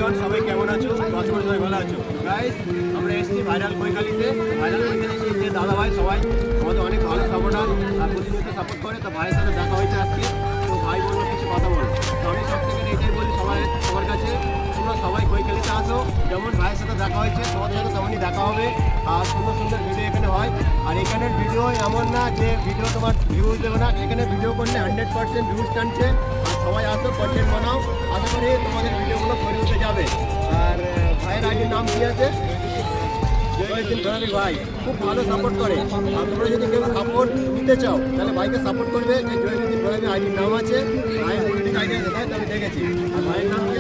Everyone, সবাই কেমন আছো? আশা করি সবাই ভালো আছো। গাইস, আমরা এসেছি ভাইরাল কৈখালিতে। ভাইরাল কৈখালি যে দাদা ভাই সবাই আমাদের অনেক ভালো সাপোর্টার আর প্রতিনিয়ত সাপোর্ট করে। তো ভাইয়ের সাথে দেখা হয়েছে আজকে। তো ভাই বললো কিছু কথা বলো। তো আমি সব থেকে এটাই বলি সবার কাছে, তোমরা সবাই কৈখালিতে আসো। যেমন ভাইয়ের সাথে দেখা হয়েছে, তোমাদের সাথে তেমনই দেখা হবে। আর সুন্দর সুন্দর ভিডিও এখানে হয়। আর এখানের ভিডিও এমন না যে ভিডিও তোমার ভিউজ দেবে না। এখানে ভিডিও করলে 100% ভিউজ টানছে। আর সবাই আসো, কন্টেন্ট বানাও। আশা করি তোমাদের ভিডিওগুলো করে উঠে যাবে। আর ভাইয়ের আইডির নাম কি আছে? জয়দিন ধরাবি ভাই খুব ভালো সাপোর্ট করে। আর তোমরা যদি কেউ সাপোর্ট নিতে চাও তাহলে ভাইকে সাপোর্ট করবে। যে জয়দিন ধরাবি আইডির নাম আছে, ভাইয়ের অনেক আইডিয়া দেখায়, তো আমি দেখেছি। আর ভাইয়ের নাম কি?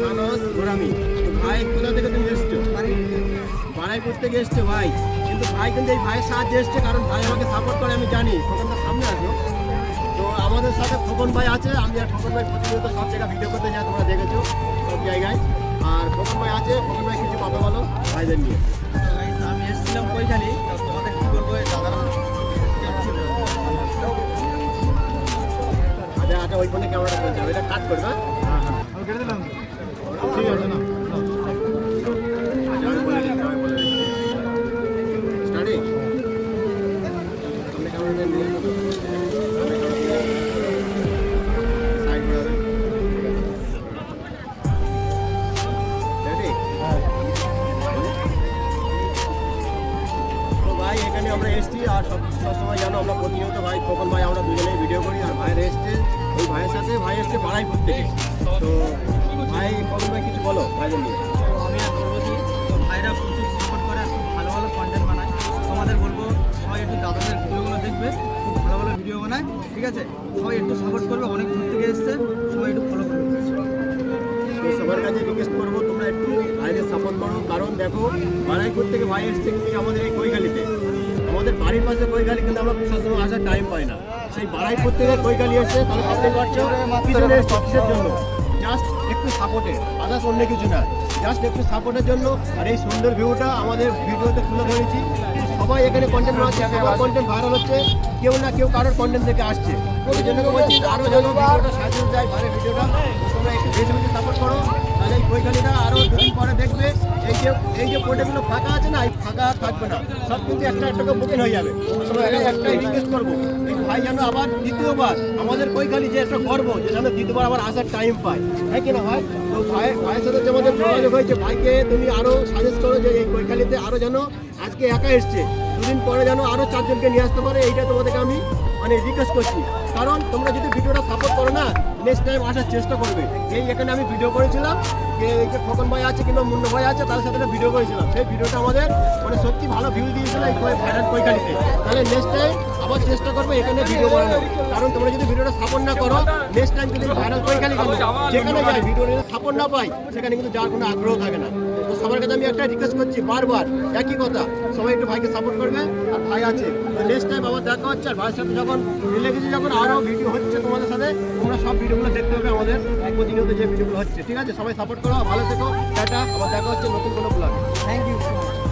সানস গোরামি। ভাই কোথা থেকে তুমি এসছো? বাড়াইপুর থেকে এসছো ভাই। কিন্তু ভাই কিন্তু এই ভাইয়ের সাহায্যে এসছে, কারণ ভাই আমাকে সাপোর্ট করে, আমি জানি। খোকনটা সামনে আসো। তো আমাদের সাথে খোকন ভাই আছে। আমি আর খোকন ভাই প্রতিনিয়ত সব জায়গায় ভিডিও করতে যাই, তোমরা দেখেছো সব জায়গায়। আর খোকন ভাই আছে। খোকন ভাই কিছু কথা বলো ভাইদের নিয়ে। আমি এসেছিলাম কৈখালি, তোমাদের কি বলবো, দাদারা আচ্ছা ওই ফোনে ক্যামেরাটা চলছে, এটা কাট করবে। হ্যাঁ হ্যাঁ আমি কেটে দিলাম। ঠিক আছে না। আচ্ছা আমি বলে দিচ্ছি, স্টার্টিং সামনে ক্যামেরাটা নিয়ে সাইড করে দেবে। রেডি? তো ভাই এখানে আমরা এসেছি। আর সবসময় জানো আমরা প্রতিনিয়ত ভাই খোকন ভাই আমরা দুজনেই ভিডিও করি। আর ভাইয়ের এসছে, ওই ভাইয়ের সাথে ভাই এসছে বাড়াইপুর থেকে। তো ভাই খোকন ভাই কিছু বলো ভাইদের নিয়ে। আমি আর বলবো কি, ভাইরা প্রচুর সাপোর্ট করে, আর খুব ভালো ভালো কন্টেন্ট বানায়। তোমাদের বলবো সবাই একটু দাদাদের ভিডিওগুলো দেখবে, খুব ভালো ভালো ভিডিও বানায়, ঠিক আছে? সবাই একটু সাপোর্ট করবে, অনেক দূর থেকে এসছে, সবাই একটু ফলো করবে। তো সবার কাছে রিকোয়েস্ট করবো তোমরা একটু ভাইদের সাপোর্ট করো। কারণ দেখো বাড়াইপুর থেকে ভাই এসছে কিন্তু আমাদের এই কৈখালিতে, আমাদের বাড়ির পাশে কৈখালি, কিন্তু আমরা সবসময় আসার টাইম পাই না। সেই বাড়াইপুর থেকে কৈখালি এসছে, তাহলে ভাবতে পারছো পিছনে এসছে কিসের জন্য? জাস্ট একটু সাপোর্টে, আদার্স অন্য কিছু না, জাস্ট একটু সাপোর্টের জন্য। আর এই সুন্দর ভিউটা আমাদের ভিডিওতে তুলে ধরেছি। সবাই এখানে কন্টেন্ট বানাচ্ছে, সবার কন্টেন্ট ভাইরাল হচ্ছে, কেউ না কেউ কারোর কন্টেন্ট থেকে আসছে। ওই জন্য বলছি আরও যেন ভিডিওটা সাহায্য যায়, ভাইয়ের ভিডিওটা তোমরা একটু বেশি বেশি সাপোর্ট করো। তাহলে এই কৈখালিটা আরও দুদিন পরে দেখবে এই যে পোর্টেগুলো ফাঁকা আছে না, এই ফাঁকা থাকবে না, সব কিন্তু একটা একটা বুকিং হয়ে যাবে। সবাই একটাই রিকোয়েস্ট করবো, এই ভাই যেন আবার দ্বিতীয়বার আমাদের কৈখালি যে একটা গর্ব, যে যেন দ্বিতীয়বার আবার আসার টাইম পায়, হ্যাঁ কিনা ভাই? তো ভাইয়ের সাথে যে আমাদের যোগাযোগ হয়েছে, ভাইকে তুমি আরও সাজেস্ট করো যে এই কৈখালিতে আরও যেন, আজকে একা এসছে, দুদিন পরে যেন আরও 4 জনকে নিয়ে আসতে পারে। এইটা তোমাদেরকে আমি রিকোয়েস্ট করছি। কারণ তোমরা যদি ভিডিওটা সাপোর্ট করো না, নেক্সট টাইম আসার চেষ্টা করবে। এই এখানে আমি ভিডিও করেছিলাম, যে খোকন ভাই আছে কিংবা মুন্ডু ভাই আছে, তার সাথে ভিডিও করেছিলাম। সেই ভিডিওটা আমাদের সত্যি ভালো ভিউ দিয়েছিল এই ভাইরাল কৈখালিতে। তাহলে নেক্সট টাইম আবার চেষ্টা করবো এখানে ভিডিও বানানোর। কারণ তোমরা যদি ভিডিওটা সাপোর্ট না করো, নেক্সট টাইম যদি ভাইরাল কৈখালি যেখানে যায় ভিডিও সাপোর্ট না পাই, সেখানে কিন্তু যাওয়ার কোনো আগ্রহ থাকে না। তো সবার কাছে আমি একটা রিকোয়েস্ট করছি বারবার, একই কথা, সবাই একটু ভাইকে সাপোর্ট করবে। আর ভাই আছে, তো নেক্সট টাইম আবার দেখা হচ্ছে। আর ভাইয়ের সাথে যখন মিলে গেছি, যখন আরও ভিডিও হচ্ছে তোমাদের সাথে, তোমরা সব ভিডিওগুলো দেখতে হবে আমাদের প্রতিনিয়ত যে ভিডিওগুলো হচ্ছে, ঠিক আছে? সবাই সাপোর্ট করো, ভালো থেকো, টাটা। আবার দেখা হচ্ছে নতুন কোনো ব্লগে। Thank you so much.